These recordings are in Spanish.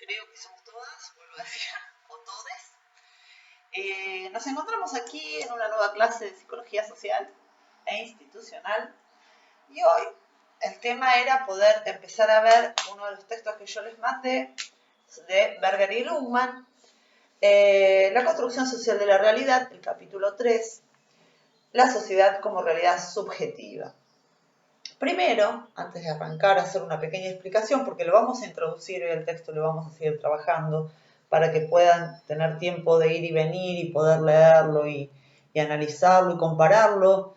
creo que somos todas, vuelvo a decir, o todes. Nos encontramos aquí en una nueva clase de Psicología Social e Institucional y hoy el tema era poder empezar a ver uno de los textos que yo les mandé de Berger y Luhmann, La construcción social de la realidad, el capítulo 3, la sociedad como realidad subjetiva. Primero, antes de arrancar, hacer una pequeña explicación, porque lo vamos a introducir en el texto, lo vamos a seguir trabajando, para que puedan tener tiempo de ir y venir y poder leerlo y analizarlo y compararlo,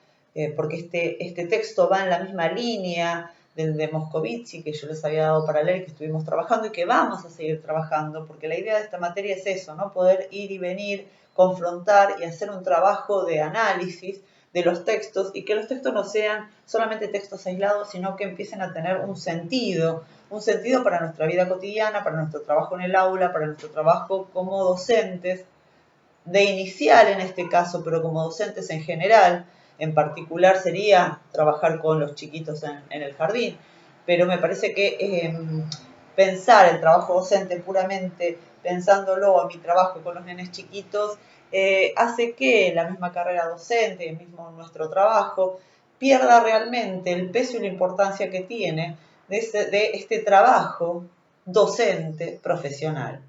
porque este texto va en la misma línea del de Moscovici que yo les había dado para leer, que estuvimos trabajando y que vamos a seguir trabajando, porque la idea de esta materia es eso, ¿no? Poder ir y venir, confrontar y hacer un trabajo de análisis de los textos y que los textos no sean solamente textos aislados, sino que empiecen a tener un sentido para nuestra vida cotidiana, para nuestro trabajo en el aula, para nuestro trabajo como docentes, de inicial en este caso, pero como docentes en general. En particular sería trabajar con los chiquitos en el jardín, pero me parece que pensar el trabajo docente puramente pensándolo a mi trabajo con los nenes chiquitos, hace que la misma carrera docente, el mismo nuestro trabajo, pierda realmente el peso y la importancia que tiene de este trabajo docente profesional.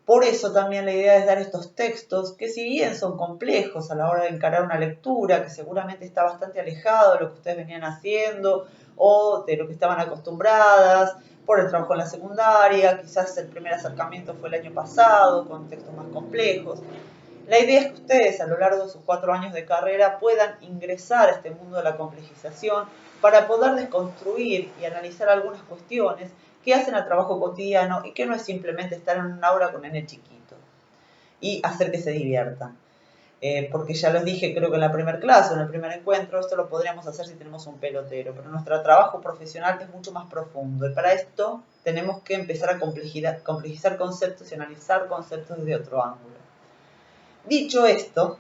Por eso también la idea es dar estos textos que, si bien son complejos a la hora de encarar una lectura, que seguramente está bastante alejado de lo que ustedes venían haciendo o de lo que estaban acostumbradas por el trabajo en la secundaria, quizás el primer acercamiento fue el año pasado con textos más complejos. La idea es que ustedes a lo largo de sus 4 años de carrera puedan ingresar a este mundo de la complejización para poder desconstruir y analizar algunas cuestiones que hacen al trabajo cotidiano y que no es simplemente estar en un aula con nene chiquito y hacer que se diviertan. Porque ya les dije, creo que en la primera clase, en el primer encuentro, esto lo podríamos hacer si tenemos un pelotero, pero nuestro trabajo profesional es mucho más profundo y para esto tenemos que empezar a complejizar conceptos y analizar conceptos desde otro ángulo. Dicho esto,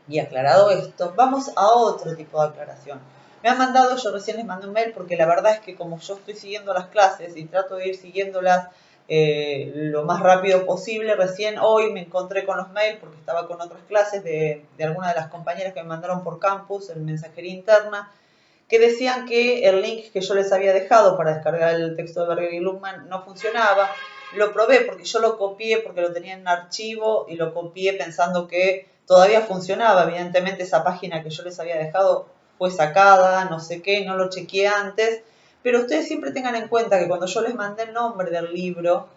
y aclarado esto, vamos a otro tipo de aclaración. Me han mandado, yo recién les mandé un mail porque la verdad es que como yo estoy siguiendo las clases y trato de ir siguiéndolas lo más rápido posible, recién hoy me encontré con los mails porque estaba con otras clases de algunas de las compañeras que me mandaron por campus en mensajería interna, que decían que el link que yo les había dejado para descargar el texto de Berger y Luhmann no funcionaba. Lo probé porque yo lo copié porque lo tenía en un archivo y lo copié pensando que todavía funcionaba. Evidentemente esa página que yo les había dejado fue sacada, no sé qué, no lo chequeé antes. Pero ustedes siempre tengan en cuenta que cuando yo les mandé el nombre del libro,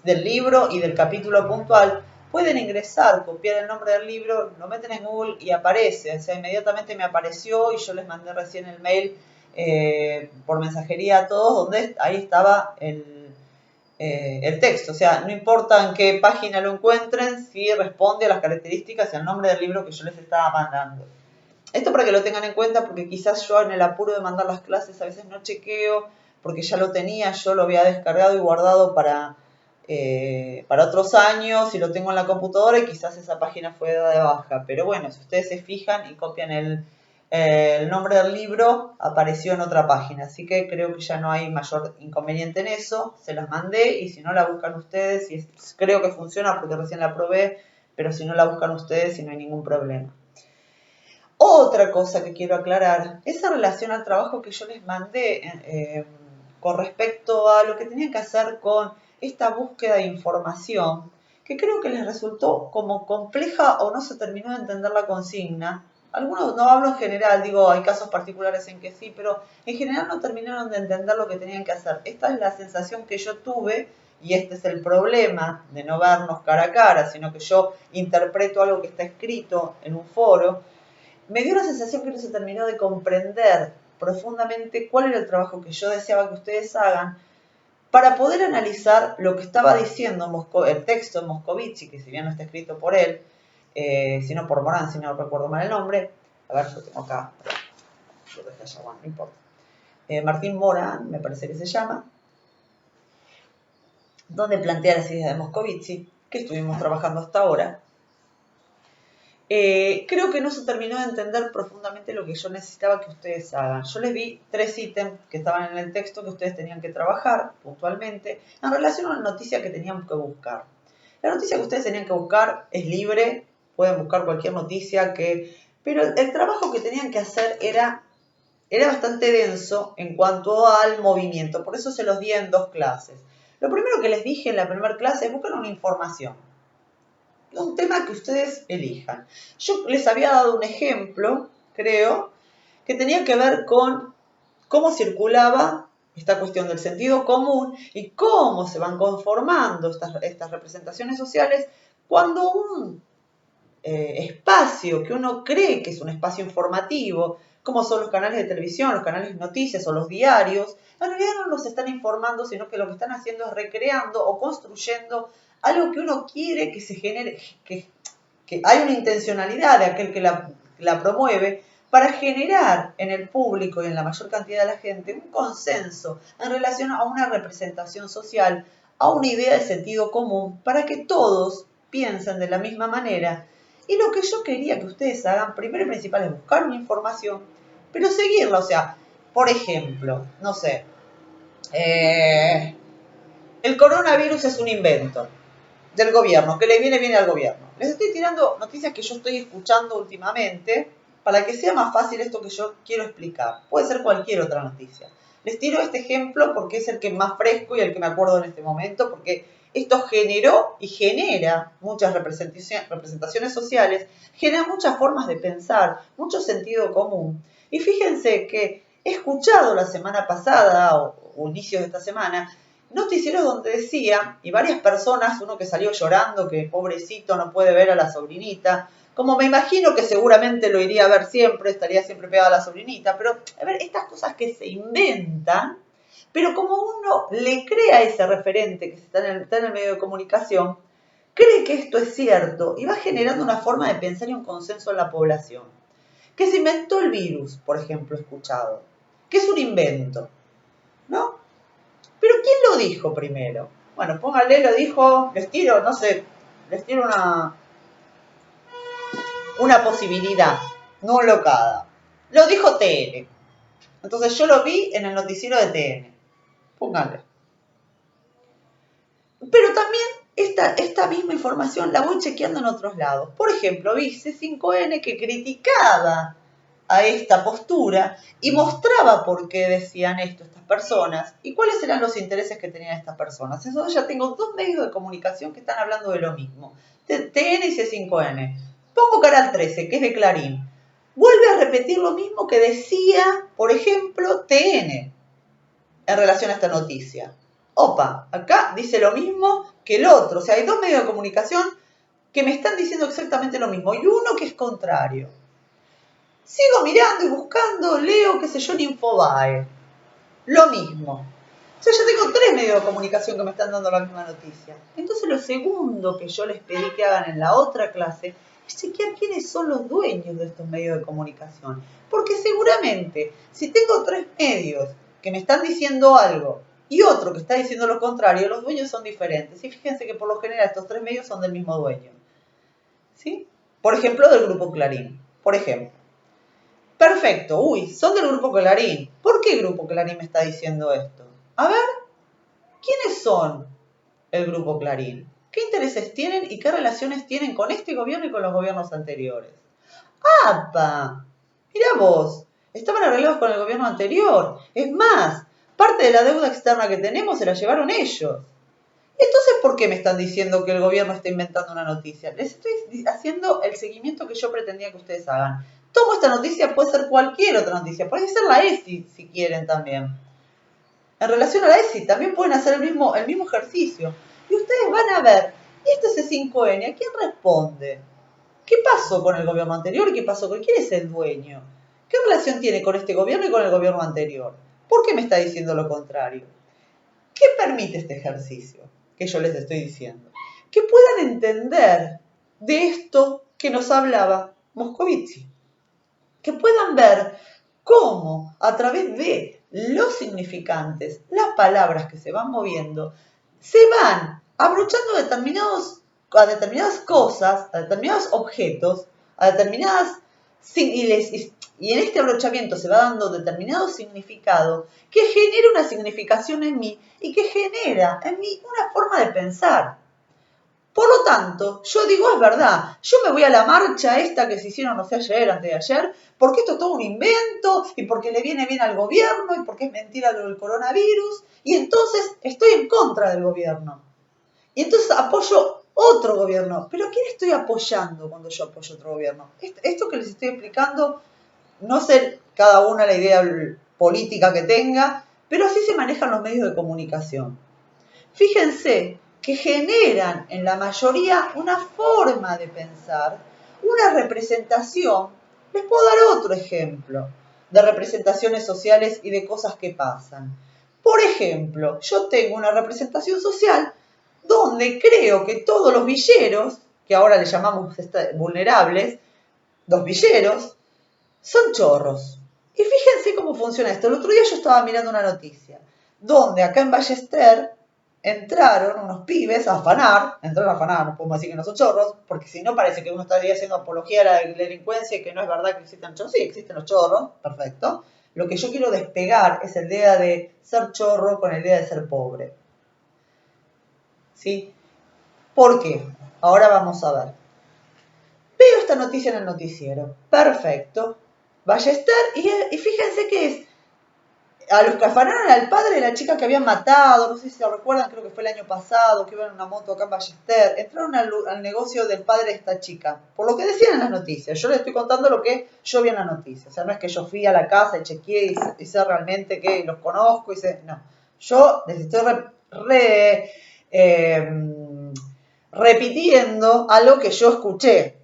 del libro y del capítulo puntual, pueden ingresar, copiar el nombre del libro, lo meten en Google y aparece. O sea, inmediatamente me apareció y yo les mandé recién el mail por mensajería a todos, donde ahí estaba el texto. O sea, no importa en qué página lo encuentren, si responde a las características y al nombre del libro que yo les estaba mandando. Esto para que lo tengan en cuenta, porque quizás yo en el apuro de mandar las clases a veces no chequeo, porque ya lo tenía, yo lo había descargado y guardado para otros años y lo tengo en la computadora y quizás esa página fue dada de baja. Pero bueno, si ustedes se fijan y copian el nombre del libro, apareció en otra página. Así que creo que ya no hay mayor inconveniente en eso. Se las mandé y si no la buscan ustedes, y creo que funciona porque recién la probé, pero si no la buscan ustedes y no hay ningún problema. Otra cosa que quiero aclarar, esa relación al trabajo que yo les mandé con respecto a lo que tenían que hacer con esta búsqueda de información, que creo que les resultó como compleja o no se terminó de entender la consigna. Algunos, no hablo en general, digo, hay casos particulares en que sí, pero en general no terminaron de entender lo que tenían que hacer. Esta es la sensación que yo tuve y este es el problema de no vernos cara a cara, sino que yo interpreto algo que está escrito en un foro. Me dio la sensación que no se terminó de comprender profundamente cuál era el trabajo que yo deseaba que ustedes hagan para poder analizar lo que estaba diciendo el texto de Moscovici, que si bien no está escrito por él, sino por Morán, si no recuerdo mal el nombre. A ver, lo tengo acá. Lo dejé allá, bueno, no importa. Martín Morán, me parece que se llama, donde plantea las ideas de Moscovici, que estuvimos trabajando hasta ahora. creo que no se terminó de entender profundamente lo que yo necesitaba que ustedes hagan. Yo les di 3 ítems que estaban en el texto que ustedes tenían que trabajar puntualmente en relación a una noticia que tenían que buscar. La noticia que ustedes tenían que buscar es libre, pueden buscar cualquier noticia pero el trabajo que tenían que hacer era bastante denso en cuanto al movimiento, por eso se los di en 2 clases. Lo primero que les dije en la primera clase es buscar una información, un tema que ustedes elijan. Yo les había dado un ejemplo, creo, que tenía que ver con cómo circulaba esta cuestión del sentido común y cómo se van conformando estas representaciones sociales cuando un espacio que uno cree que es un espacio informativo, como son los canales de televisión, los canales de noticias o los diarios, en realidad no nos están informando, sino que lo que están haciendo es recreando o construyendo algo que uno quiere que se genere, que hay una intencionalidad de aquel que la promueve para generar en el público y en la mayor cantidad de la gente un consenso en relación a una representación social, a una idea de sentido común, para que todos piensen de la misma manera. Y lo que yo quería que ustedes hagan, primero y principal, es buscar una información, pero seguirla. O sea, por ejemplo, no sé, el coronavirus es un invento del gobierno, que le viene bien al gobierno. Les estoy tirando noticias que yo estoy escuchando últimamente para que sea más fácil esto que yo quiero explicar. Puede ser cualquier otra noticia. Les tiro este ejemplo porque es el que más fresco y el que me acuerdo en este momento, porque esto generó y genera muchas representaciones sociales, genera muchas formas de pensar, mucho sentido común. Y fíjense que he escuchado la semana pasada o inicios de esta semana noticieros donde decía, y varias personas, uno que salió llorando, que pobrecito no puede ver a la sobrinita, como me imagino que seguramente lo iría a ver siempre, estaría siempre pegada a la sobrinita, pero a ver, estas cosas que se inventan, pero como uno le crea a ese referente que está en el medio de comunicación, cree que esto es cierto y va generando una forma de pensar y un consenso en la población. Que se inventó el virus, por ejemplo, he escuchado, que es un invento, ¿no? Pero ¿quién lo dijo primero? Bueno, póngale, lo dijo, les tiro, no sé, les tiro una posibilidad no locada. Lo dijo TN. Entonces yo lo vi en el noticiero de TN. Póngale. Pero también esta misma información la voy chequeando en otros lados. Por ejemplo, vi C5N que criticaba a esta postura y mostraba por qué decían esto estas personas y cuáles eran los intereses que tenían estas personas. Entonces ya tengo 2 medios de comunicación que están hablando de lo mismo, TN y C5N. Pongo Canal 13, que es de Clarín. Vuelve a repetir lo mismo que decía, por ejemplo, TN en relación a esta noticia. Opa, acá dice lo mismo que el otro. O sea, hay 2 medios de comunicación que me están diciendo exactamente lo mismo y uno que es contrario. Sigo mirando y buscando, leo, qué sé yo, en Infobae. Lo mismo. O sea, yo tengo 3 medios de comunicación que me están dando la misma noticia. Entonces lo segundo que yo les pedí que hagan en la otra clase es chequear quiénes son los dueños de estos medios de comunicación. Porque seguramente, si tengo 3 medios que me están diciendo algo y otro que está diciendo lo contrario, los dueños son diferentes. Y fíjense que por lo general estos 3 medios son del mismo dueño. ¿Sí? Por ejemplo, del Grupo Clarín. Por ejemplo. Perfecto, uy, son del Grupo Clarín. ¿Por qué el Grupo Clarín me está diciendo esto? A ver, ¿quiénes son el Grupo Clarín? ¿Qué intereses tienen y qué relaciones tienen con este gobierno y con los gobiernos anteriores? ¡Apa! Mirá vos, estaban arreglados con el gobierno anterior. Es más, parte de la deuda externa que tenemos se la llevaron ellos. Entonces, ¿por qué me están diciendo que el gobierno está inventando una noticia? Les estoy haciendo el seguimiento que yo pretendía que ustedes hagan. Tomo esta noticia, puede ser cualquier otra noticia, puede ser la ESI si quieren también. En relación a la ESI también pueden hacer el mismo ejercicio. Y ustedes van a ver, ¿y este C5N a quién responde? ¿Qué pasó con el gobierno anterior y qué pasó con quién es el dueño? ¿Qué relación tiene con este gobierno y con el gobierno anterior? ¿Por qué me está diciendo lo contrario? ¿Qué permite este ejercicio que yo les estoy diciendo? Que puedan entender de esto que nos hablaba Moscovici. Que puedan ver cómo a través de los significantes, las palabras que se van moviendo, se van abrochando a determinadas cosas, a determinados objetos, a determinadas, y en este abrochamiento se va dando determinado significado que genera una significación en mí y que genera en mí una forma de pensar. Por lo tanto, yo digo, es verdad, yo me voy a la marcha esta que se hicieron, no sé, ayer, antes de ayer, porque esto es todo un invento, y porque le viene bien al gobierno, y porque es mentira lo del coronavirus, y entonces estoy en contra del gobierno. Y entonces apoyo otro gobierno. ¿Pero a quién estoy apoyando cuando yo apoyo otro gobierno? Esto que les estoy explicando, no sé cada una la idea política que tenga, pero así se manejan los medios de comunicación. Fíjense que generan en la mayoría una forma de pensar, una representación. Les puedo dar otro ejemplo de representaciones sociales y de cosas que pasan. Por ejemplo, yo tengo una representación social donde creo que todos los villeros, que ahora le llamamos vulnerables, los villeros, son chorros. Y fíjense cómo funciona esto. El otro día yo estaba mirando una noticia, donde acá en Ballester entraron unos pibes a afanar, no podemos decir que no son chorros, porque si no parece que uno estaría haciendo apología a la delincuencia y que no es verdad que existan chorros. Sí, existen los chorros, perfecto. Lo que yo quiero despegar es la idea de ser chorro con la idea de ser pobre. ¿Sí? ¿Por qué? Ahora vamos a ver. Veo esta noticia en el noticiero. Perfecto. Ballester, y fíjense que es a los que afanaron al padre de la chica que habían matado, no sé si lo recuerdan, creo que fue el año pasado, que iban en una moto acá en Ballester, entraron al negocio del padre de esta chica, por lo que decían en las noticias. Yo les estoy contando lo que yo vi en la noticia, o sea, no es que yo fui a la casa y chequeé y sé realmente que los conozco y sé, no. Yo les estoy repitiendo algo que yo escuché,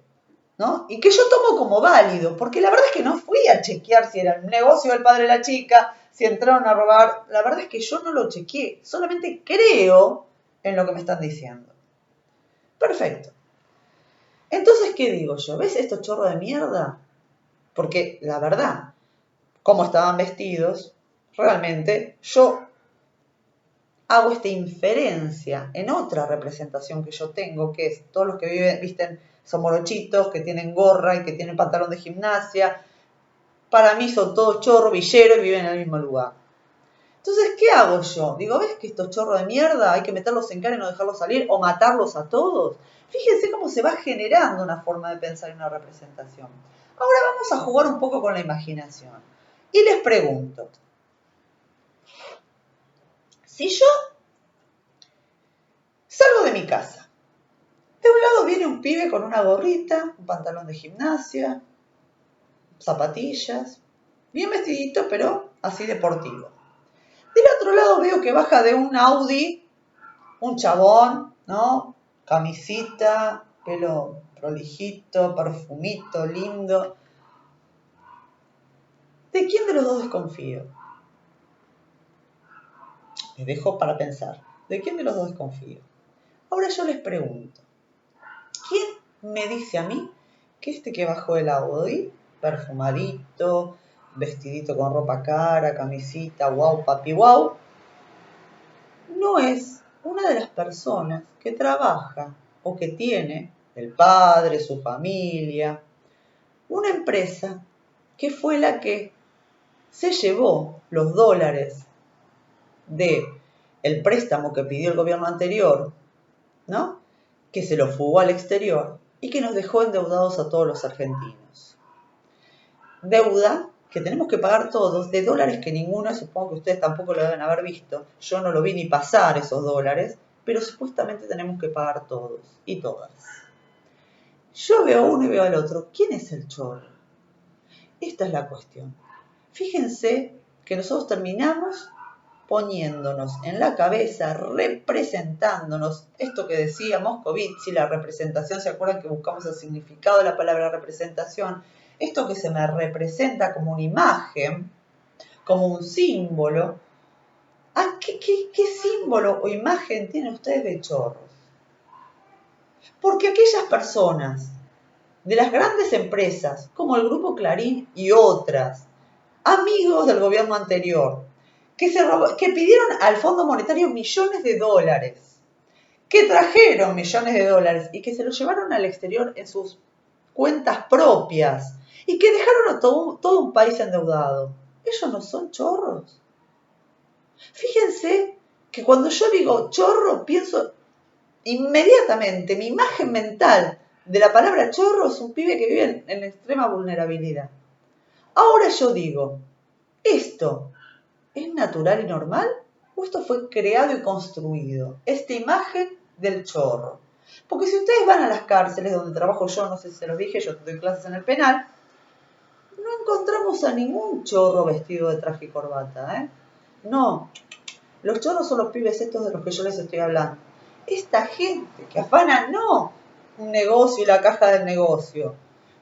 ¿no? Y que yo tomo como válido, porque la verdad es que no fui a chequear si era el negocio del padre de la chica, si entraron a robar. La verdad es que yo no lo chequeé, solamente creo en lo que me están diciendo. Perfecto. Entonces, ¿qué digo yo? ¿Ves estos chorros de mierda? Porque la verdad, como estaban vestidos, realmente yo hago esta inferencia en otra representación que yo tengo, que es todos los que visten son morochitos, que tienen gorra y que tienen pantalón de gimnasia. Para mí son todos chorros, villeros y viven en el mismo lugar. Entonces, ¿qué hago yo? Digo, ¿ves que estos chorros de mierda hay que meterlos en cara y no dejarlos salir o matarlos a todos? Fíjense cómo se va generando una forma de pensar y una representación. Ahora vamos a jugar un poco con la imaginación. Y les pregunto, si yo salgo de mi casa, de un lado viene un pibe con una gorrita, un pantalón de gimnasia, zapatillas, bien vestidito, pero así deportivo. Del otro lado veo que baja de un Audi un chabón, ¿no? Camisita, pelo prolijito, perfumito, lindo. ¿De quién de los dos desconfío? Me dejo para pensar. ¿De quién de los dos desconfío? Ahora yo les pregunto, ¿quién me dice a mí que este que bajó del Audi, perfumadito, vestidito con ropa cara, camisita, wow, papi, wow, no es una de las personas que trabaja o que tiene el padre, su familia, una empresa que fue la que se llevó los dólares de el préstamo que pidió el gobierno anterior, ¿no? Que se lo fugó al exterior y que nos dejó endeudados a todos los argentinos. Deuda que tenemos que pagar todos, de dólares que ninguno, supongo que ustedes tampoco lo deben haber visto, yo no lo vi ni pasar esos dólares, pero supuestamente tenemos que pagar todos y todas. Yo veo a uno y veo al otro. ¿Quién es el chorro? Esta es la cuestión. Fíjense que nosotros terminamos poniéndonos en la cabeza, representándonos, esto que decía Moscovici, la representación, ¿se acuerdan que buscamos el significado de la palabra representación? Esto que se me representa como una imagen, como un símbolo. ¿Qué símbolo o imagen tienen ustedes de chorros? Porque aquellas personas de las grandes empresas, como el Grupo Clarín y otras, amigos del gobierno anterior, que pidieron al Fondo Monetario millones de dólares, que trajeron millones de dólares y que se los llevaron al exterior en sus cuentas propias y que dejaron a todo un país endeudado. ¿Ellos no son chorros? Fíjense que cuando yo digo chorro, pienso inmediatamente, mi imagen mental de la palabra chorro es un pibe que vive en extrema vulnerabilidad. Ahora yo digo, ¿esto es natural y normal? ¿O esto fue creado y construido? Esta imagen del chorro. Porque si ustedes van a las cárceles donde trabajo yo, no sé si se los dije, yo doy clases en el penal, no encontramos a ningún chorro vestido de traje y corbata, ¿eh? No, los chorros son los pibes estos de los que yo les estoy hablando. Esta gente que afana no un negocio y la caja del negocio.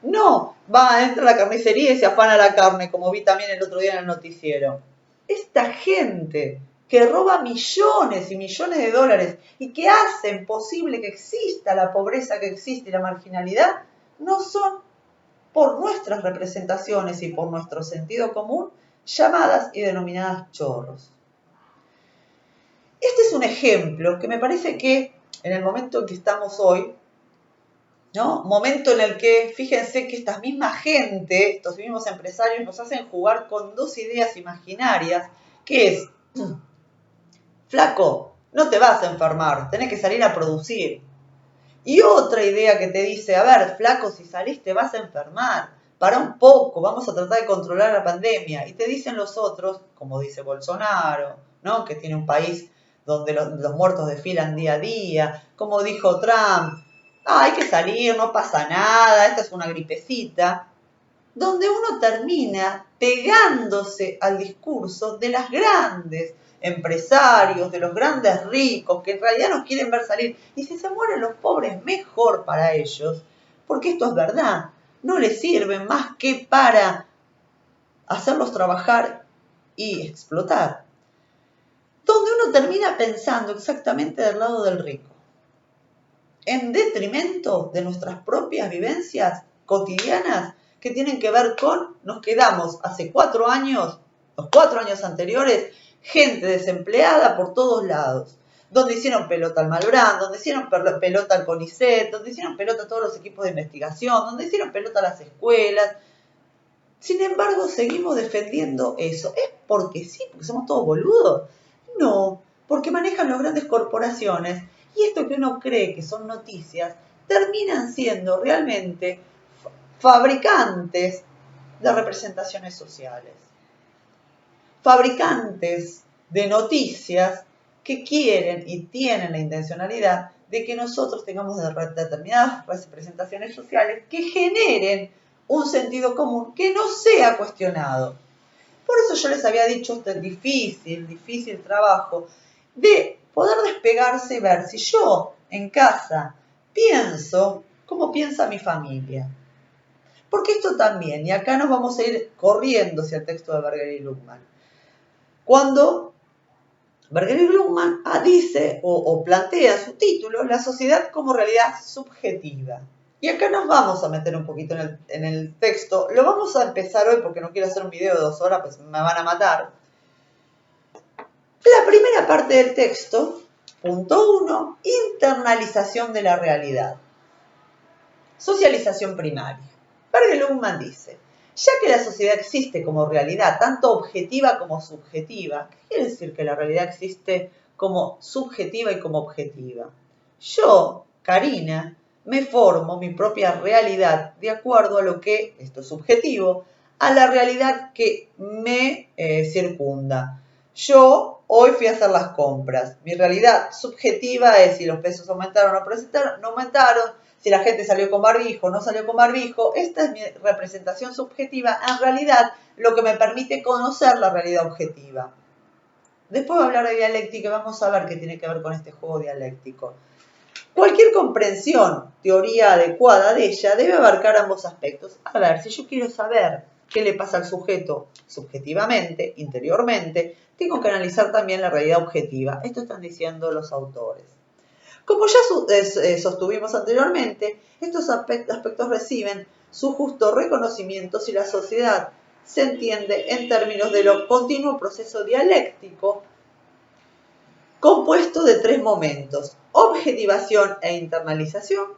No, entra a la carnicería y se afana la carne, como vi también el otro día en el noticiero. Esta gente que roba millones y millones de dólares y que hacen posible que exista la pobreza que existe y la marginalidad, no son, por nuestras representaciones y por nuestro sentido común, llamadas y denominadas chorros. Este es un ejemplo que me parece que en el momento en que estamos hoy, ¿no? Momento en el que, fíjense que esta misma gente, estos mismos empresarios nos hacen jugar con dos ideas imaginarias, que es, flaco, no te vas a enfermar, tenés que salir a producir. Y otra idea que te dice, a ver, flaco, si salís te vas a enfermar, para un poco, vamos a tratar de controlar la pandemia. Y te dicen los otros, como dice Bolsonaro, ¿no? Que tiene un país donde los muertos desfilan día a día, como dijo Trump, hay que salir, no pasa nada, esta es una gripecita, donde uno termina pegándose al discurso de las grandes empresarios, de los grandes ricos, que en realidad no quieren ver salir. Y si se mueren los pobres, mejor para ellos, porque esto es verdad, no les sirve más que para hacerlos trabajar y explotar. Donde uno termina pensando exactamente del lado del rico, en detrimento de nuestras propias vivencias cotidianas que tienen que ver con, nos quedamos hace 4 años, los 4 años anteriores, gente desempleada por todos lados, donde hicieron pelota al Malbrán, donde hicieron pelota al CONICET, donde hicieron pelota a todos los equipos de investigación, donde hicieron pelota a las escuelas. Sin embargo, seguimos defendiendo eso. ¿Es porque sí? ¿Porque somos todos boludos? No, porque manejan las grandes corporaciones y esto que uno cree que son noticias, terminan siendo realmente fabricantes de representaciones sociales. Fabricantes de noticias que quieren y tienen la intencionalidad de que nosotros tengamos determinadas representaciones sociales que generen un sentido común que no sea cuestionado. Por eso yo les había dicho este difícil trabajo de poder despegarse y ver si yo en casa pienso como piensa mi familia. Porque esto también, y acá nos vamos a ir corriendo hacia el texto de Berger y Luhmann. Cuando Berger y Luhmann dice o plantea su título, la sociedad como realidad subjetiva. Y acá nos vamos a meter un poquito en el texto. Lo vamos a empezar hoy porque no quiero hacer un video de 2 horas, pues me van a matar. La primera parte del texto, punto 1, internalización de la realidad. Socialización primaria. Berger y Luhmann dice, ya que la sociedad existe como realidad, tanto objetiva como subjetiva, ¿qué quiere decir que la realidad existe como subjetiva y como objetiva? Yo, Karina, me formo mi propia realidad de acuerdo a lo que, esto es subjetivo, a la realidad que me circunda. Yo hoy fui a hacer las compras. Mi realidad subjetiva es si los precios aumentaron o no aumentaron, si la gente salió con barbijo o no salió con barbijo. Esta es mi representación subjetiva, en realidad lo que me permite conocer la realidad objetiva. Después voy a hablar de dialéctica y vamos a ver qué tiene que ver con este juego dialéctico. Cualquier comprensión, teoría adecuada de ella debe abarcar ambos aspectos. A ver, si yo quiero saber qué le pasa al sujeto subjetivamente, interiormente, tengo que analizar también la realidad objetiva. Esto están diciendo los autores. Como ya sostuvimos anteriormente, estos aspectos reciben su justo reconocimiento si la sociedad se entiende en términos de lo continuo proceso dialéctico compuesto de 3 momentos: objetivación e internalización,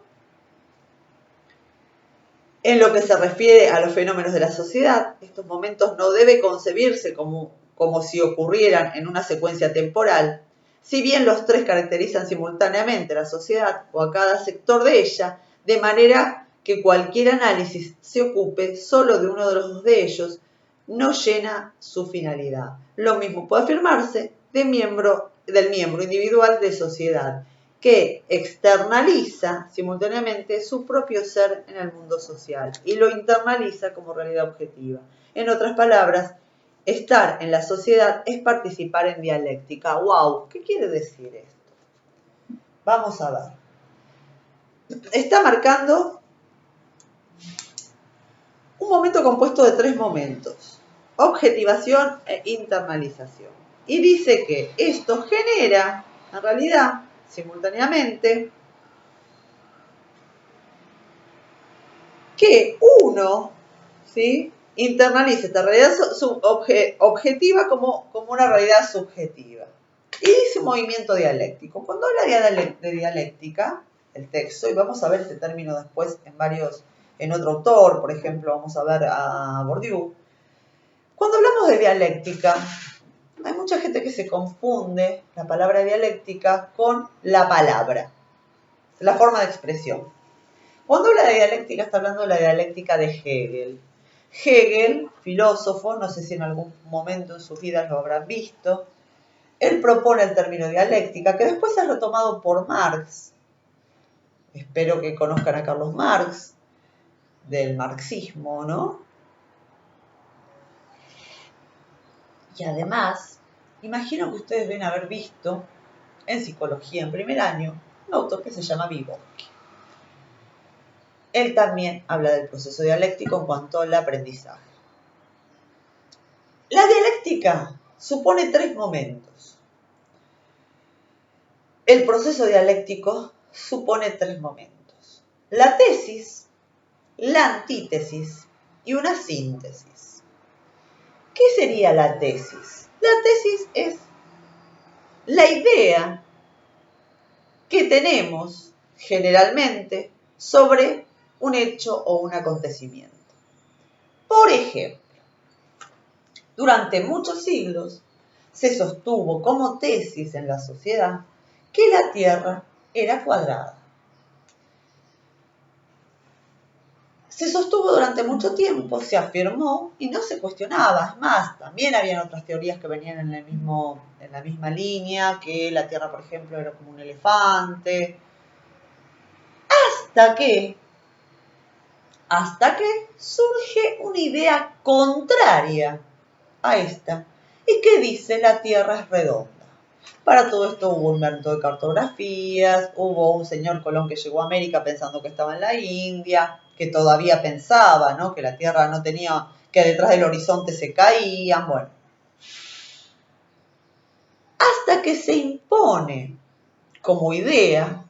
En lo que se refiere a los fenómenos de la sociedad, estos momentos no deben concebirse como si ocurrieran en una secuencia temporal, si bien los tres caracterizan simultáneamente a la sociedad o a cada sector de ella, de manera que cualquier análisis se ocupe solo de uno de los dos de ellos, no llena su finalidad. Lo mismo puede afirmarse del miembro individual de sociedad, que externaliza simultáneamente su propio ser en el mundo social y lo internaliza como realidad objetiva. En otras palabras, estar en la sociedad es participar en dialéctica. ¡Wow! ¿Qué quiere decir esto? Vamos a ver. Está marcando un momento compuesto de tres momentos: objetivación e internalización. Y dice que esto genera, en realidad, simultáneamente, que uno, ¿sí?, internaliza esta realidad objetiva como una realidad subjetiva. Y dice un movimiento dialéctico. Cuando habla de dialéctica, el texto, y vamos a ver este término después en otro autor, por ejemplo, vamos a ver a Bourdieu. Cuando hablamos de dialéctica, hay mucha gente que se confunde la palabra dialéctica con la palabra, la forma de expresión. Cuando habla de dialéctica, está hablando de la dialéctica de Hegel. Hegel, filósofo, no sé si en algún momento en sus vidas lo habrán visto, él propone el término dialéctica, que después es retomado por Marx. Espero que conozcan a Carlos Marx, del marxismo, ¿no? Y además, imagino que ustedes deben haber visto en psicología en primer año un autor que se llama Vygotsky. Él también habla del proceso dialéctico en cuanto al aprendizaje. La dialéctica supone tres momentos. El proceso dialéctico supone tres momentos: la tesis, la antítesis y una síntesis. ¿Qué sería la tesis? La tesis es la idea que tenemos generalmente sobre un hecho o un acontecimiento. Por ejemplo, durante muchos siglos se sostuvo como tesis en la sociedad que la Tierra era cuadrada. Se sostuvo durante mucho tiempo, se afirmó y no se cuestionaba. Es más, también habían otras teorías que venían en la misma línea, que la Tierra, por ejemplo, era como un elefante. Hasta que surge una idea contraria a esta, y que dice la Tierra es redonda. Para todo esto hubo un invento de cartografías, hubo un señor Colón que llegó a América pensando que estaba en la India, que todavía pensaba, ¿no?, que la Tierra no tenía, que detrás del horizonte se caían, bueno. Hasta que se impone como idea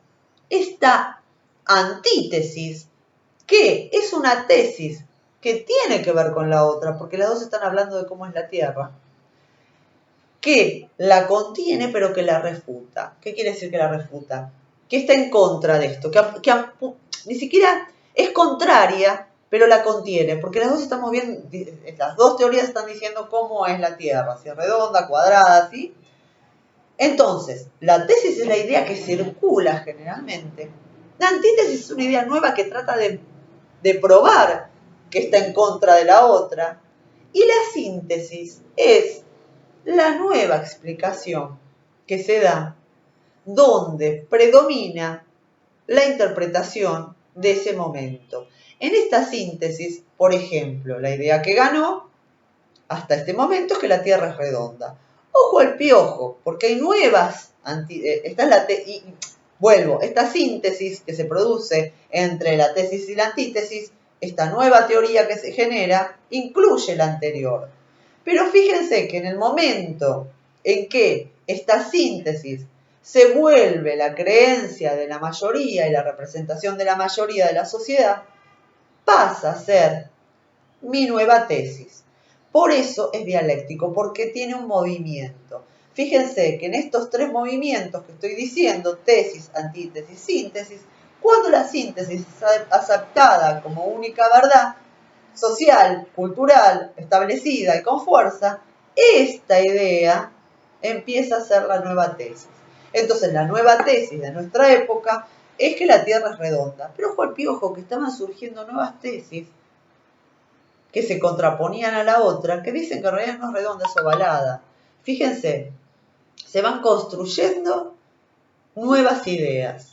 esta antítesis, que es una tesis que tiene que ver con la otra, porque las dos están hablando de cómo es la Tierra, que la contiene pero que la refuta. ¿Qué quiere decir que la refuta? Que está en contra de esto, que ni siquiera es contraria, pero la contiene, porque las dos teorías están diciendo cómo es la Tierra, si es redonda, cuadrada, ¿sí? Entonces, la tesis es la idea que circula generalmente. La antítesis es una idea nueva que trata de probar que está en contra de la otra. Y la síntesis es la nueva explicación que se da donde predomina la interpretación de ese momento. En esta síntesis, por ejemplo, la idea que ganó hasta este momento es que la Tierra es redonda. Ojo al piojo, porque hay nuevas, esta síntesis que se produce entre la tesis y la antítesis, esta nueva teoría que se genera, incluye la anterior. Pero fíjense que en el momento en que esta síntesis se vuelve la creencia de la mayoría y la representación de la mayoría de la sociedad, pasa a ser mi nueva tesis. Por eso es dialéctico, porque tiene un movimiento. Fíjense que en estos tres movimientos que estoy diciendo, tesis, antítesis, síntesis, Cuando la síntesis es aceptada como única verdad social, cultural, establecida y con fuerza, esta idea empieza a ser la nueva tesis. Entonces, la nueva tesis de nuestra época es que la Tierra es redonda. Pero ojo al piojo, que estaban surgiendo nuevas tesis que se contraponían a la otra, que dicen que en realidad no es redonda, es ovalada. Fíjense, se van construyendo nuevas ideas.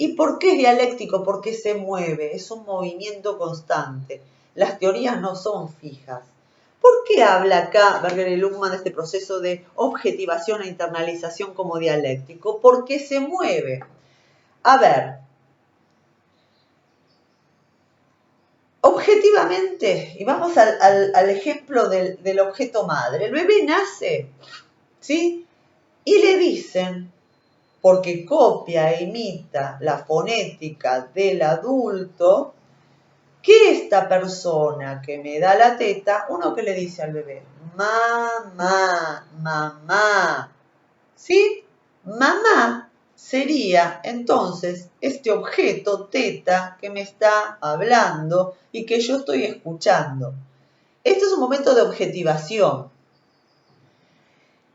¿Y por qué es dialéctico? Porque se mueve, es un movimiento constante. Las teorías no son fijas. ¿Por qué habla acá Berger y Luhmann de este proceso de objetivación e internalización como dialéctico? Porque se mueve. A ver, objetivamente, y vamos al ejemplo del objeto madre, el bebé nace, ¿sí? Y le dicen, porque copia e imita la fonética del adulto, que esta persona que me da la teta, uno que le dice al bebé, mamá, mamá, ¿sí? Mamá sería entonces este objeto teta que me está hablando y que yo estoy escuchando. Esto es un momento de objetivación.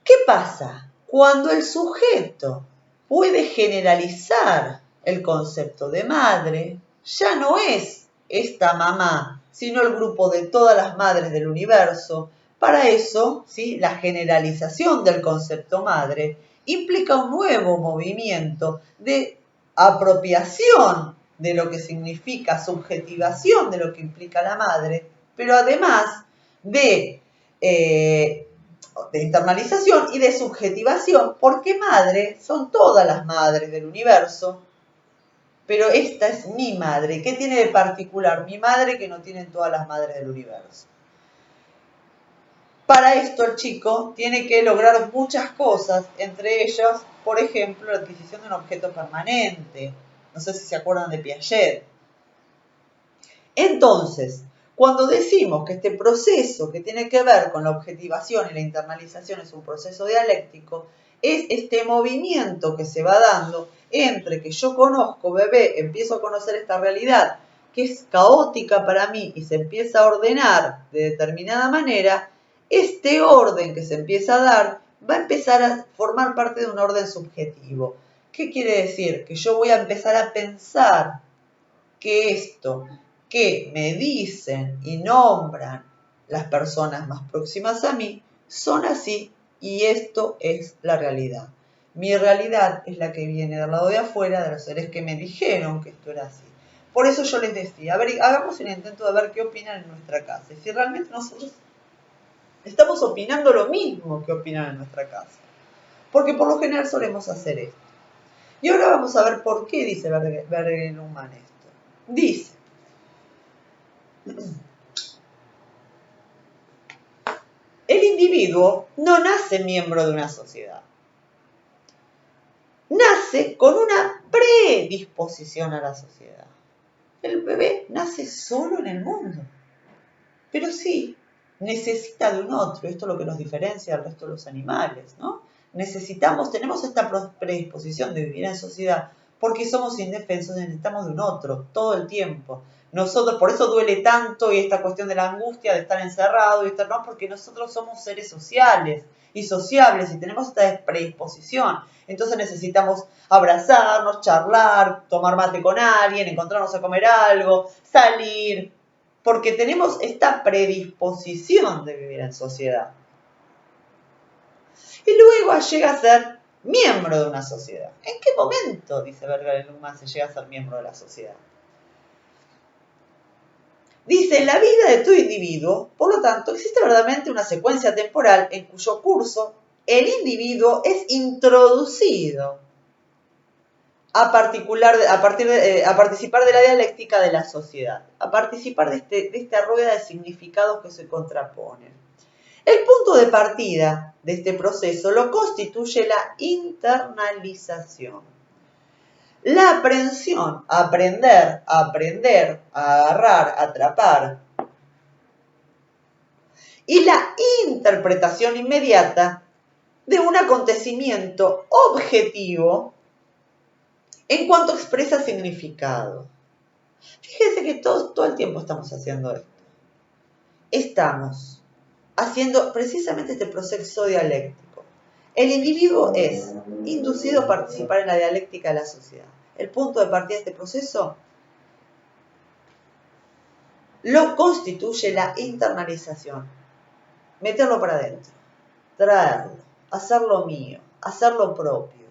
¿Qué pasa? Cuando el sujeto puede generalizar el concepto de madre, ya no es esta mamá, sino el grupo de todas las madres del universo. Para eso, ¿sí?, la generalización del concepto madre implica un nuevo movimiento de apropiación de lo que significa subjetivación de lo que implica la madre, pero además de internalización y de subjetivación, porque madre son todas las madres del universo, pero esta es mi madre. ¿Qué tiene de particular mi madre que no tienen todas las madres del universo? Para esto el chico tiene que lograr muchas cosas, entre ellas, por ejemplo, la adquisición de un objeto permanente. No sé si se acuerdan de Piaget. Entonces, cuando decimos que este proceso que tiene que ver con la objetivación y la internalización es un proceso dialéctico, es este movimiento que se va dando entre que yo conozco, bebé, empiezo a conocer esta realidad que es caótica para mí y se empieza a ordenar de determinada manera, este orden que se empieza a dar va a empezar a formar parte de un orden subjetivo. ¿Qué quiere decir? Que yo voy a empezar a pensar que esto que me dicen y nombran las personas más próximas a mí son así y esto es la realidad. Mi realidad es la que viene del lado de afuera, de los seres que me dijeron que esto era así. Por eso yo les decía, a ver, hagamos un intento de ver qué opinan en nuestra casa. Y si realmente nosotros estamos opinando lo mismo que opinan en nuestra casa. Porque por lo general solemos hacer esto. Y ahora vamos a ver por qué dice Berger y Luhmann esto. Dice, el individuo no nace miembro de una sociedad. Nace con una predisposición a la sociedad. El bebé nace solo en el mundo. Pero sí, necesita de un otro. Esto es lo que nos diferencia del resto de los animales, ¿no? Tenemos esta predisposición de vivir en sociedad porque somos indefensos, necesitamos de un otro todo el tiempo. Nosotros, por eso duele tanto y esta cuestión de la angustia de estar encerrado y estar, no, porque nosotros somos seres sociales y sociables y tenemos esta predisposición. Entonces necesitamos abrazarnos, charlar, tomar mate con alguien, encontrarnos a comer algo, salir, porque tenemos esta predisposición de vivir en sociedad. Y luego llega a ser miembro de una sociedad. ¿En qué momento, dice Berger y Luhmann, se llega a ser miembro de la sociedad? Dice, en la vida de todo individuo, por lo tanto, existe verdaderamente una secuencia temporal en cuyo curso el individuo es introducido a participar de la dialéctica de la sociedad, a participar de esta rueda de significados que se contraponen. El punto de partida de este proceso lo constituye la internalización. La aprehensión, aprender, agarrar, atrapar. Y la interpretación inmediata de un acontecimiento objetivo En cuanto expresa significado. Fíjense que todo el tiempo estamos haciendo esto. Estamos haciendo precisamente este proceso dialéctico. El individuo es inducido a participar en la dialéctica de la sociedad. El punto de partida de este proceso lo constituye la internalización. Meterlo para adentro, traerlo, hacerlo mío, hacerlo propio,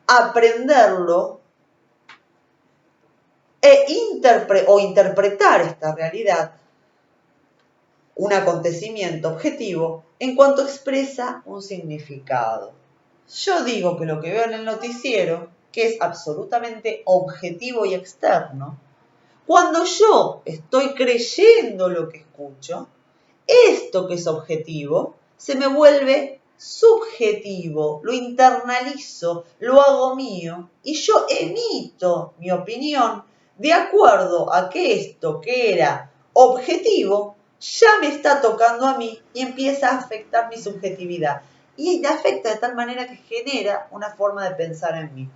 aprenderlo o interpretar esta realidad, un acontecimiento objetivo, en cuanto expresa un significado. Yo digo que lo que veo en el noticiero, que es absolutamente objetivo y externo, cuando yo estoy creyendo lo que escucho, esto que es objetivo se me vuelve subjetivo, lo internalizo, lo hago mío y yo emito mi opinión de acuerdo a que esto que era objetivo ya me está tocando a mí y empieza a afectar mi subjetividad. Y me afecta de tal manera que genera una forma de pensar en mí.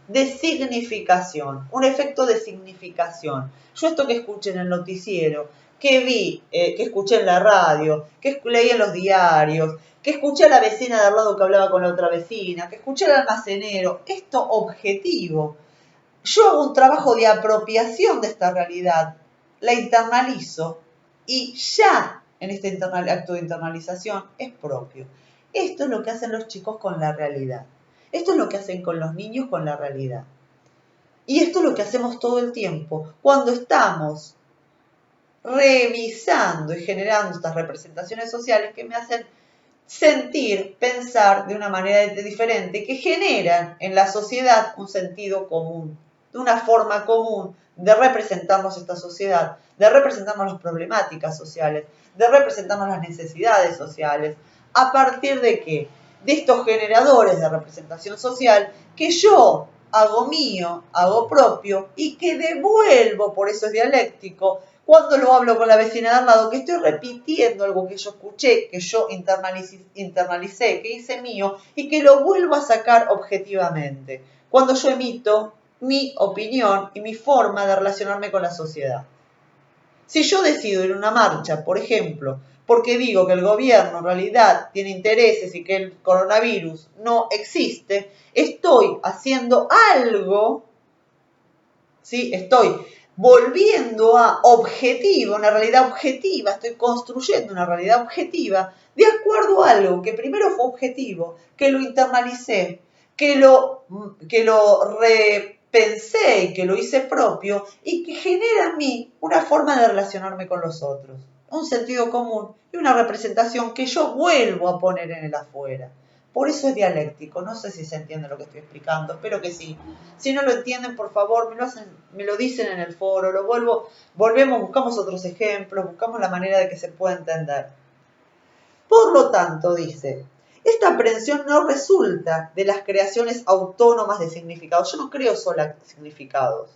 De significación, un efecto de significación. Yo esto que escuché en el noticiero, que vi, que escuché en la radio, que leí en los diarios, que escuché a la vecina de al lado que hablaba con la otra vecina, que escuché al almacenero, esto objetivo. Yo hago un trabajo de apropiación de esta realidad, la internalizo y ya en este acto de internalización es propio. Esto es lo que hacen los chicos con la realidad. Esto es lo que hacen con los niños con la realidad. Y esto es lo que hacemos todo el tiempo cuando estamos revisando y generando estas representaciones sociales que me hacen sentir, pensar de una manera diferente, que generan en la sociedad un sentido común, una forma común de representarnos esta sociedad, de representarnos las problemáticas sociales, de representarnos las necesidades sociales. ¿A partir de qué? De estos generadores de representación social que yo hago mío, hago propio y que devuelvo, por eso es dialéctico, cuando lo hablo con la vecina de al lado, que estoy repitiendo algo que yo escuché, que yo internalicé, que hice mío y que lo vuelvo a sacar objetivamente. Cuando yo emito mi opinión y mi forma de relacionarme con la sociedad. Si yo decido ir a una marcha, por ejemplo, porque digo que el gobierno en realidad tiene intereses y que el coronavirus no existe, estoy haciendo algo, ¿sí? Estoy volviendo a objetivo, una realidad objetiva, estoy construyendo una realidad objetiva de acuerdo a algo que primero fue objetivo, que lo internalicé, que lo repensé y que lo hice propio y que genera en mí una forma de relacionarme con los otros, un sentido común y una representación que yo vuelvo a poner en el afuera. Por eso es dialéctico. No sé si se entiende lo que estoy explicando, espero que sí. Si no lo entienden, por favor, me lo dicen en el foro, volvemos, buscamos otros ejemplos, buscamos la manera de que se pueda entender. Por lo tanto, dice, esta aprehensión no resulta de las creaciones autónomas de significados. Yo no creo solo significados,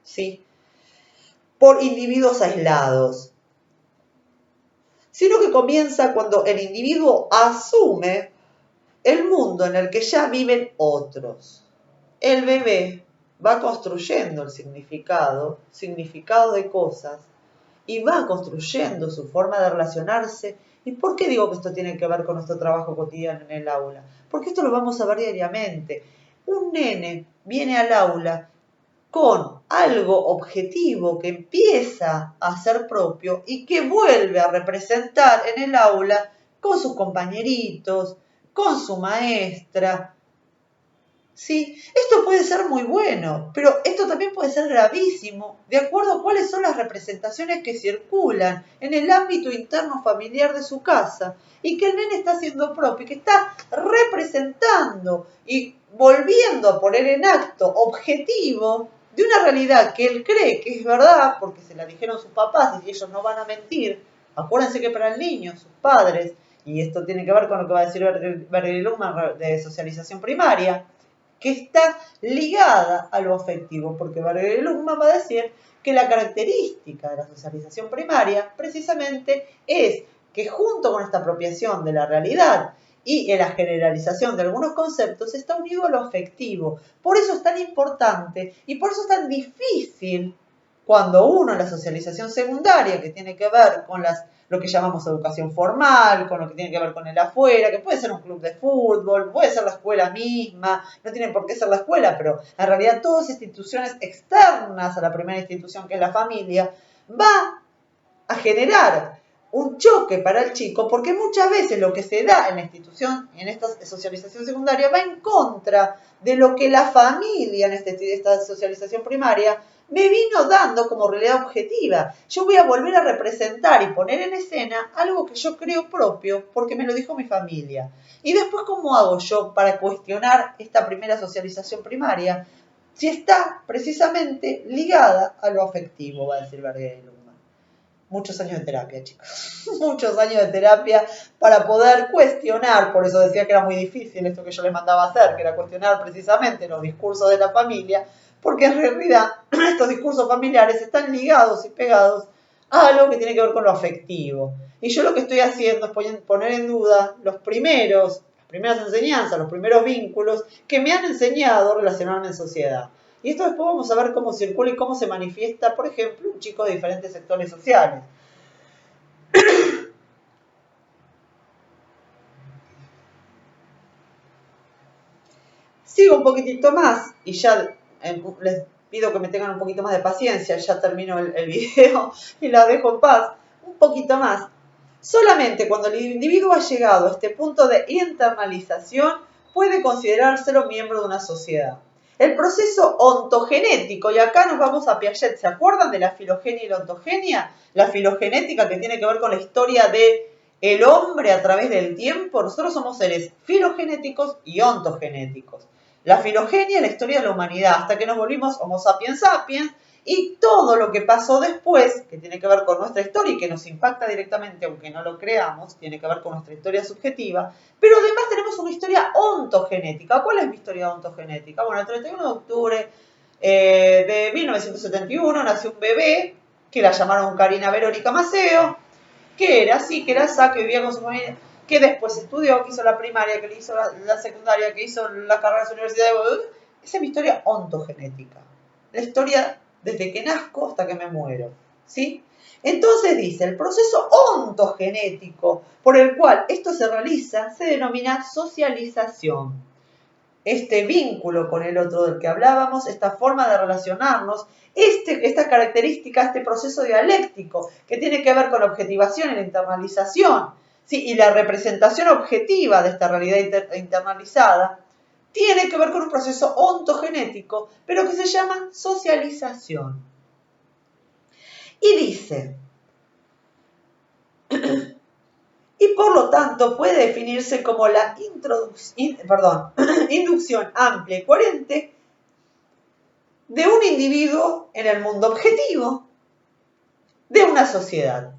¿sí? Por individuos aislados, sino que comienza cuando el individuo asume el mundo en el que ya viven otros. El bebé va construyendo el significado de cosas, y va construyendo su forma de relacionarse. ¿Y por qué digo que esto tiene que ver con nuestro trabajo cotidiano en el aula? Porque esto lo vamos a ver diariamente. Un nene viene al aula con algo objetivo que empieza a ser propio y que vuelve a representar en el aula con sus compañeritos, con su maestra. ¿Sí? Esto puede ser muy bueno, pero esto también puede ser gravísimo, de acuerdo a cuáles son las representaciones que circulan en el ámbito interno familiar de su casa y que el nene está haciendo propio y que está representando y volviendo a poner en acto objetivo de una realidad que él cree que es verdad porque se la dijeron sus papás y ellos no van a mentir. Acuérdense que para el niño, sus padres, y esto tiene que ver con lo que va a decir Berger-Luckman de socialización primaria, que está ligada a lo afectivo, porque Berger-Luckman va a decir que la característica de la socialización primaria precisamente es que junto con esta apropiación de la realidad y en la generalización de algunos conceptos está unido a lo afectivo. Por eso es tan importante y por eso es tan difícil cuando uno en la socialización secundaria, que tiene que ver con lo que llamamos educación formal, con lo que tiene que ver con el afuera, que puede ser un club de fútbol, puede ser la escuela misma, no tiene por qué ser la escuela, pero en realidad todas instituciones externas a la primera institución que es la familia, va a generar un choque para el chico, porque muchas veces lo que se da en la institución, en esta socialización secundaria, va en contra de lo que la familia en esta socialización primaria me vino dando como realidad objetiva. Yo voy a volver a representar y poner en escena algo que yo creo propio porque me lo dijo mi familia. Y después, ¿cómo hago yo para cuestionar esta primera socialización primaria si está precisamente ligada a lo afectivo, va a decir Verguero? Muchos años de terapia, chicos. Muchos años de terapia para poder cuestionar, por eso decía que era muy difícil esto que yo les mandaba a hacer, que era cuestionar precisamente los discursos de la familia, porque en realidad estos discursos familiares están ligados y pegados a algo que tiene que ver con lo afectivo. Y yo lo que estoy haciendo es poner en duda las primeras enseñanzas, los primeros vínculos que me han enseñado a relacionarme en sociedad. Y esto después vamos a ver cómo circula y cómo se manifiesta, por ejemplo, un chico de diferentes sectores sociales. Sigo un poquitito más y ya les pido que me tengan un poquito más de paciencia, ya termino el video y la dejo en paz. Un poquito más. Solamente cuando el individuo ha llegado a este punto de internalización puede considerárselo miembro de una sociedad. El proceso ontogenético, y acá nos vamos a Piaget, ¿se acuerdan de la filogenia y la ontogenia? La filogenética que tiene que ver con la historia de el hombre a través del tiempo. Nosotros somos seres filogenéticos y ontogenéticos. La filogenia es la historia de la humanidad, hasta que nos volvimos Homo sapiens sapiens, y todo lo que pasó después, que tiene que ver con nuestra historia y que nos impacta directamente, aunque no lo creamos, tiene que ver con nuestra historia subjetiva, pero además tenemos una historia ontogenética. ¿Cuál es mi historia ontogenética? Bueno, el 31 de octubre de 1971 nació un bebé que la llamaron Karina Verónica Maceo, que era así, que era esa, que vivía con su familia, que después estudió, que hizo la primaria, que hizo la secundaria, que hizo las carreras universitarias. Esa es mi historia ontogenética. La historia desde que nazco hasta que me muero. ¿Sí? Entonces dice, el proceso ontogenético por el cual esto se realiza se denomina socialización. Este vínculo con el otro del que hablábamos, esta forma de relacionarnos, esta característica, este proceso dialéctico que tiene que ver con la objetivación y la internalización, ¿sí? Y la representación objetiva de esta realidad internalizada, tiene que ver con un proceso ontogenético, pero que se llama socialización. Y dice, y por lo tanto puede definirse como la inducción amplia y coherente de un individuo en el mundo objetivo de una sociedad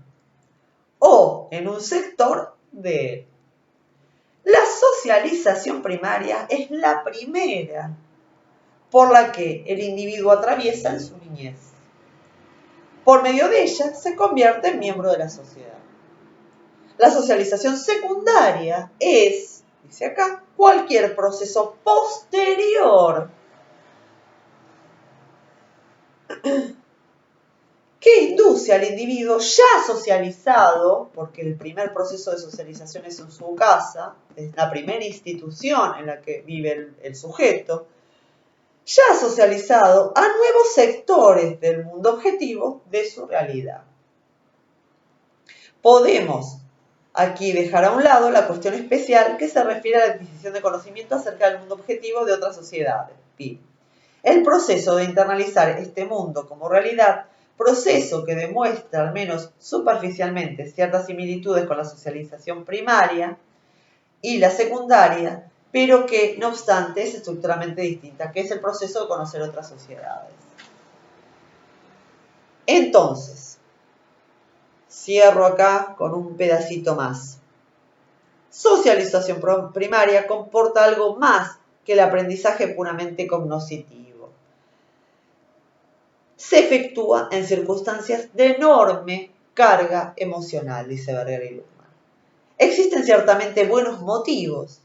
o en un sector de él. La socialización primaria es la primera por la que el individuo atraviesa en su niñez. Por medio de ella se convierte en miembro de la sociedad. La socialización secundaria es, dice acá, cualquier proceso posterior que induce al individuo ya socializado, porque el primer proceso de socialización es en su casa, es la primera institución en la que vive el sujeto, ya socializado a nuevos sectores del mundo objetivo de su realidad. Podemos aquí dejar a un lado la cuestión especial que se refiere a la adquisición de conocimiento acerca del mundo objetivo de otras sociedades. Bien. El proceso de internalizar este mundo como realidad, proceso que demuestra al menos superficialmente ciertas similitudes con la socialización primaria y la secundaria, pero que no obstante es estructuralmente distinta, que es el proceso de conocer otras sociedades. Entonces, cierro acá con un pedacito más. Socialización primaria comporta algo más que el aprendizaje puramente cognoscitivo. Se efectúa en circunstancias de enorme carga emocional, dice Berger y Luhmann. Existen ciertamente buenos motivos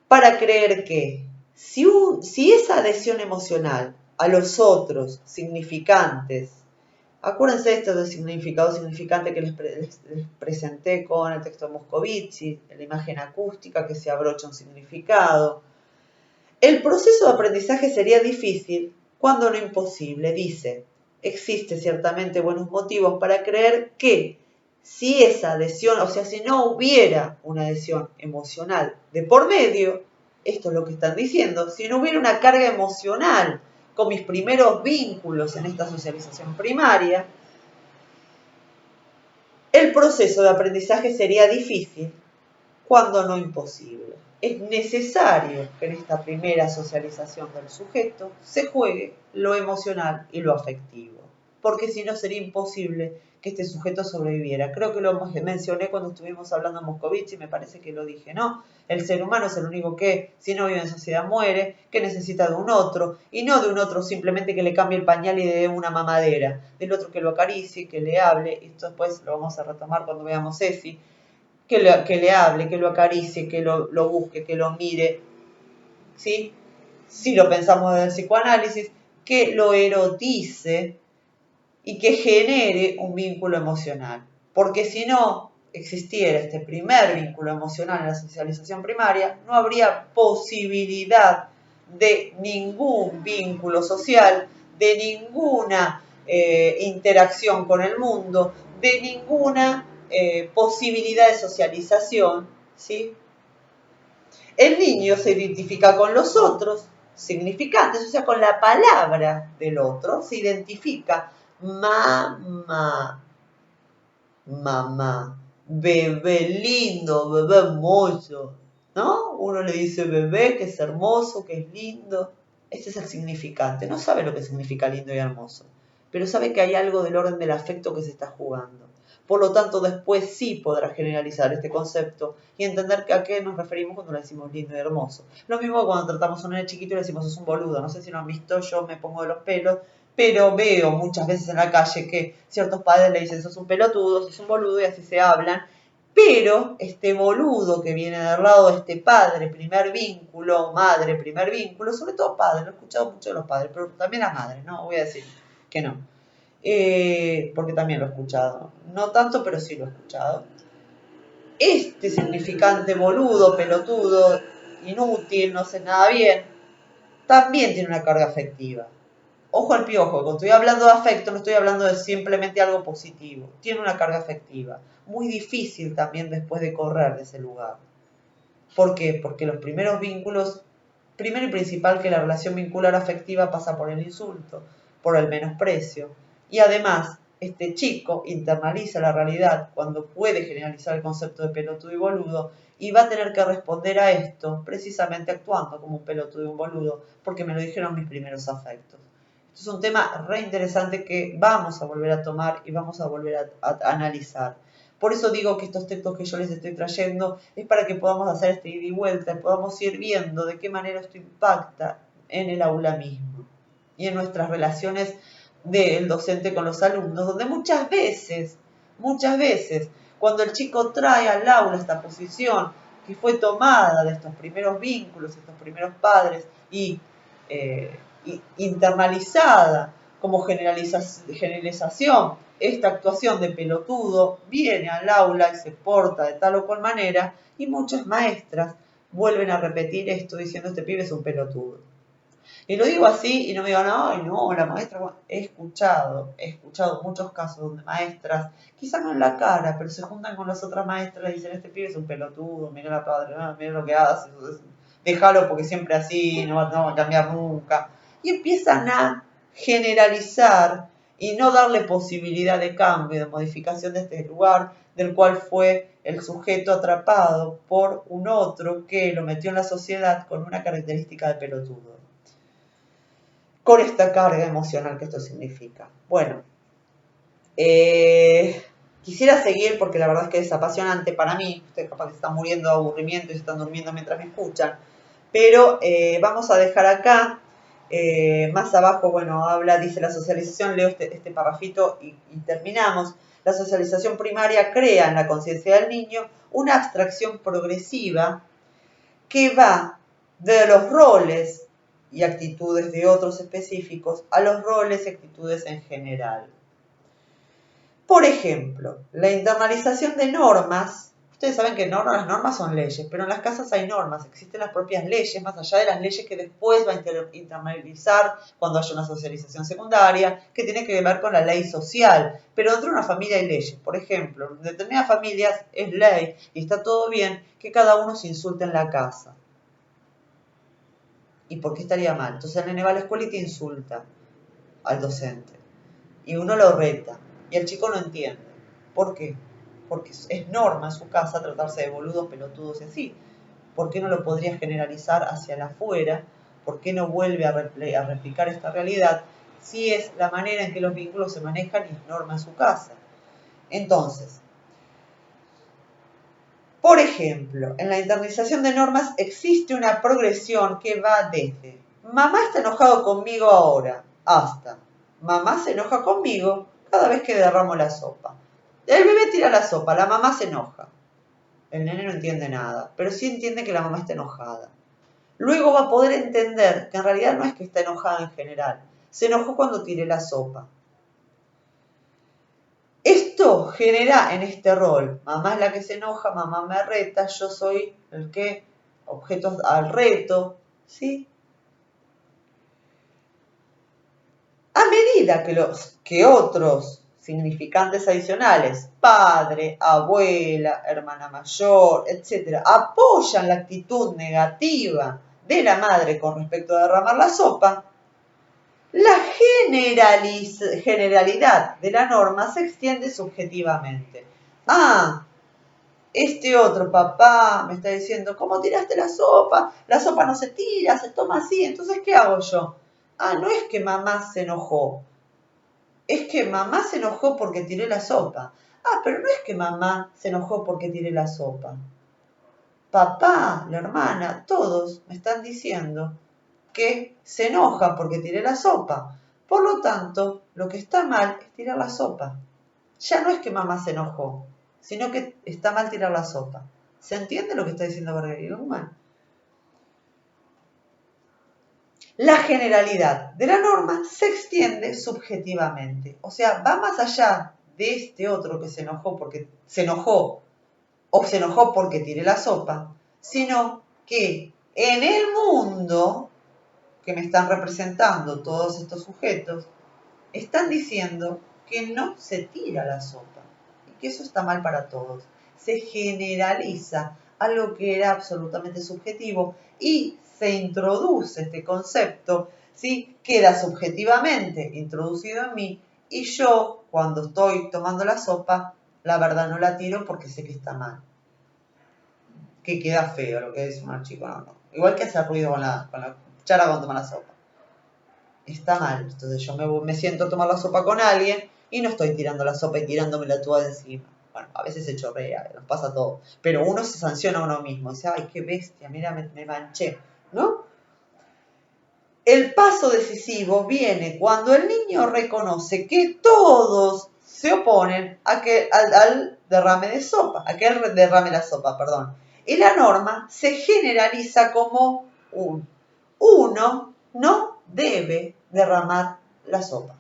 para creer que si esa adhesión emocional a los otros significantes, acuérdense de esto del significado significante que les presenté con el texto de Moscovici, la imagen acústica que se abrocha un significado, el proceso de aprendizaje sería difícil cuando no imposible, dice. Existe ciertamente buenos motivos para creer que si esa adhesión, o sea, si no hubiera una adhesión emocional de por medio, esto es lo que están diciendo, si no hubiera una carga emocional con mis primeros vínculos en esta socialización primaria, el proceso de aprendizaje sería difícil cuando no imposible. Es necesario que en esta primera socialización del sujeto se juegue lo emocional y lo afectivo, porque si no sería imposible que este sujeto sobreviviera. Creo que lo mencioné cuando estuvimos hablando de Moscovici, me parece que lo dije, ¿no? El ser humano es el único que, si no vive en sociedad, muere, que necesita de un otro, y no de un otro simplemente que le cambie el pañal y de una mamadera, del otro que lo acaricie, que le hable, y esto después lo vamos a retomar cuando veamos Ceci, que le hable, que lo acaricie, que lo busque, que lo mire, ¿sí? Si lo pensamos desde el psicoanálisis, que lo erotice y que genere un vínculo emocional. Porque si no existiera este primer vínculo emocional en la socialización primaria, no habría posibilidad de ningún vínculo social, de ninguna interacción con el mundo, de ninguna posibilidad de socialización, ¿sí? El niño se identifica con los otros significantes, o sea, con la palabra del otro, se identifica mamá, mamá, bebé lindo, bebé hermoso, ¿no? Uno le dice bebé, que es hermoso, que es lindo. Ese es el significante. No sabe lo que significa lindo y hermoso, pero sabe que hay algo del orden del afecto que se está jugando. Por lo tanto, después sí podrá generalizar este concepto y entender a qué nos referimos cuando le decimos lindo y hermoso. Lo mismo cuando tratamos a un nene chiquito y le decimos es un boludo. No sé si lo han visto, yo me pongo de los pelos, pero veo muchas veces en la calle que ciertos padres le dicen sos un pelotudo, sos un boludo y así se hablan. Pero este boludo que viene del lado de este padre, primer vínculo, madre, primer vínculo, sobre todo padre, lo he escuchado mucho de los padres, pero también las madres, no voy a decir que no. Porque también lo he escuchado. No tanto, pero sí lo he escuchado. Este significante boludo, pelotudo, inútil, no sé nada bien, también tiene una carga afectiva. Ojo al piojo, cuando estoy hablando de afecto no estoy hablando de simplemente algo positivo. Tiene una carga afectiva. Muy difícil también después de correr de ese lugar. ¿Por qué? Porque los primeros vínculos, primero y principal que la relación vincular afectiva pasa por el insulto, por el menosprecio. Y además, este chico internaliza la realidad cuando puede generalizar el concepto de pelotudo y boludo y va a tener que responder a esto precisamente actuando como un pelotudo y un boludo, porque me lo dijeron mis primeros afectos. Es un tema re interesante que vamos a volver a tomar y vamos a volver a analizar. Por eso digo que estos textos que yo les estoy trayendo es para que podamos hacer este ida y vuelta y podamos ir viendo de qué manera esto impacta en el aula mismo y en nuestras relaciones del docente con los alumnos, donde muchas veces, cuando el chico trae al aula esta posición que fue tomada de estos primeros vínculos, estos primeros padres y internalizada como generalización, esta actuación de pelotudo viene al aula y se porta de tal o cual manera y muchas maestras vuelven a repetir esto diciendo este pibe es un pelotudo. Y lo digo así y no me digan, ay no, la maestra, he escuchado muchos casos donde maestras, quizás no en la cara, pero se juntan con las otras maestras y dicen, este pibe es un pelotudo, mira la padre, mira lo que hace, déjalo porque siempre así, no va a cambiar nunca. Y empiezan a generalizar y no darle posibilidad de cambio, de modificación de este lugar del cual fue el sujeto atrapado por un otro que lo metió en la sociedad con una característica de pelotudo. Con esta carga emocional que esto significa. Bueno, quisiera seguir porque la verdad es que es apasionante para mí. Ustedes capaz que se están muriendo de aburrimiento y se están durmiendo mientras me escuchan. Pero vamos a dejar acá Más abajo, bueno, dice la socialización, leo este parrafito y terminamos. La socialización primaria crea en la conciencia del niño una abstracción progresiva que va de los roles y actitudes de otros específicos a los roles y actitudes en general. Por ejemplo, la internalización de normas. Ustedes saben que las normas son leyes, pero en las casas hay normas, existen las propias leyes, más allá de las leyes que después va a internalizar cuando haya una socialización secundaria, que tiene que ver con la ley social. Pero dentro de una familia hay leyes. Por ejemplo, en determinadas familias es ley y está todo bien que cada uno se insulte en la casa. ¿Y por qué estaría mal? Entonces el nene va a la escuela y te insulta al docente. Y uno lo reta. Y el chico no entiende. ¿Por qué? Porque es norma en su casa tratarse de boludos, pelotudos y así. ¿Por qué no lo podría generalizar hacia el afuera? ¿Por qué no vuelve a replicar esta realidad si es la manera en que los vínculos se manejan y es norma en su casa? Entonces, por ejemplo, en la internalización de normas existe una progresión que va desde mamá está enojado conmigo ahora hasta mamá se enoja conmigo cada vez que derramo la sopa. El bebé tira la sopa, la mamá se enoja. El nene no entiende nada, pero sí entiende que la mamá está enojada. Luego va a poder entender que en realidad no es que está enojada en general, se enojó cuando tiré la sopa. Esto genera en este rol, mamá es la que se enoja, mamá me reta, yo soy el que objeto al reto, ¿sí? A medida que otros significantes adicionales, padre, abuela, hermana mayor, etc., apoyan la actitud negativa de la madre con respecto a derramar la sopa, la generalidad de la norma se extiende subjetivamente. Este otro papá me está diciendo, ¿cómo tiraste la sopa? La sopa no se tira, se toma así, entonces ¿qué hago yo? No es que mamá se enojó, es que mamá se enojó porque tiré la sopa. Pero no es que mamá se enojó porque tiré la sopa. Papá, la hermana, todos me están diciendo que se enoja porque tiré la sopa. Por lo tanto, lo que está mal es tirar la sopa. Ya no es que mamá se enojó, sino que está mal tirar la sopa. ¿Se entiende lo que está diciendo Bergman? La generalidad de la norma se extiende subjetivamente. O sea, va más allá de este otro que se enojó porque tiré la sopa, sino que en el mundo que me están representando todos estos sujetos, están diciendo que no se tira la sopa y que eso está mal para todos. Se generaliza algo que era absolutamente subjetivo y se introduce este concepto, ¿sí? Queda subjetivamente introducido en mí y yo, cuando estoy tomando la sopa, la verdad no la tiro porque sé que está mal. Que queda feo lo que dice un chico, no. Igual que hacer ruido con la cuchara cuando toma la sopa. Está mal. Entonces yo me siento a tomar la sopa con alguien y no estoy tirando la sopa y tirándomela toda de encima. Bueno, a veces se chorrea, nos pasa todo. Pero uno se sanciona a uno mismo. Dice, ay, qué bestia, mira, me manché, ¿no? El paso decisivo viene cuando el niño reconoce que todos se oponen al derrame de sopa, a que él derrame la sopa, perdón. Y la norma se generaliza como uno no debe derramar la sopa.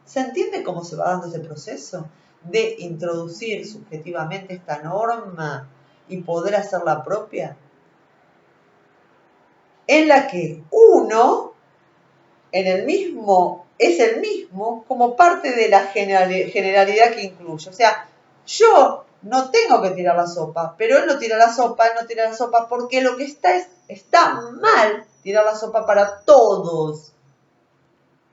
¿Se entiende cómo se va dando ese proceso de introducir subjetivamente esta norma y poder hacerla propia? En la que uno es el mismo como parte de la generalidad que incluye. O sea, yo no tengo que tirar la sopa, pero él no tira la sopa porque lo que está mal tirar la sopa para todos.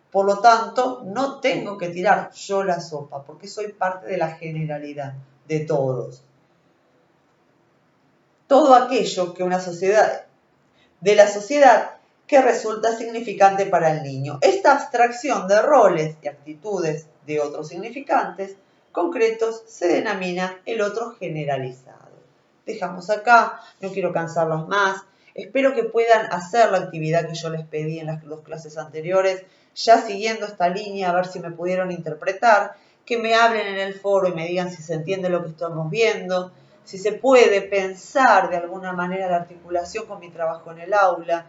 Por lo tanto, no tengo que tirar yo la sopa, porque soy parte de la generalidad de todos. Todo aquello que de la sociedad que resulta significante para el niño. Esta abstracción de roles y actitudes de otros significantes concretos se denomina el otro generalizado. Dejamos acá, no quiero cansarlos más. Espero que puedan hacer la actividad que yo les pedí en las 2 clases anteriores, ya siguiendo esta línea, a ver si me pudieron interpretar, que me hablen en el foro y me digan si se entiende lo que estamos viendo, si se puede pensar de alguna manera la articulación con mi trabajo en el aula,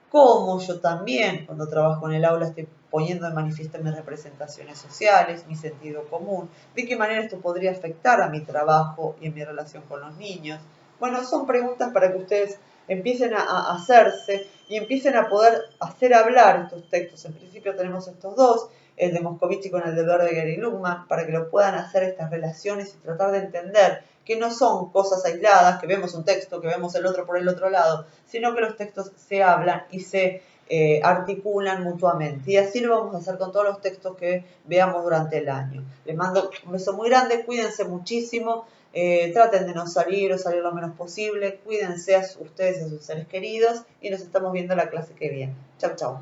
cómo yo también cuando trabajo en el aula estoy poniendo de manifiesto mis representaciones sociales, mi sentido común, de qué manera esto podría afectar a mi trabajo y en mi relación con los niños. Bueno, son preguntas para que ustedes empiecen a hacerse y empiecen a poder hacer hablar estos textos. En principio tenemos estos 2, el de Moscovici con el de Verdeger y Luhmann, para que lo puedan hacer estas relaciones y tratar de entender que no son cosas aisladas, que vemos un texto, que vemos el otro por el otro lado, sino que los textos se hablan y se articulan mutuamente. Y así lo vamos a hacer con todos los textos que veamos durante el año. Les mando un beso muy grande, cuídense muchísimo, traten de no salir o salir lo menos posible, cuídense a ustedes y a sus seres queridos y nos estamos viendo la clase que viene. Chau, chau.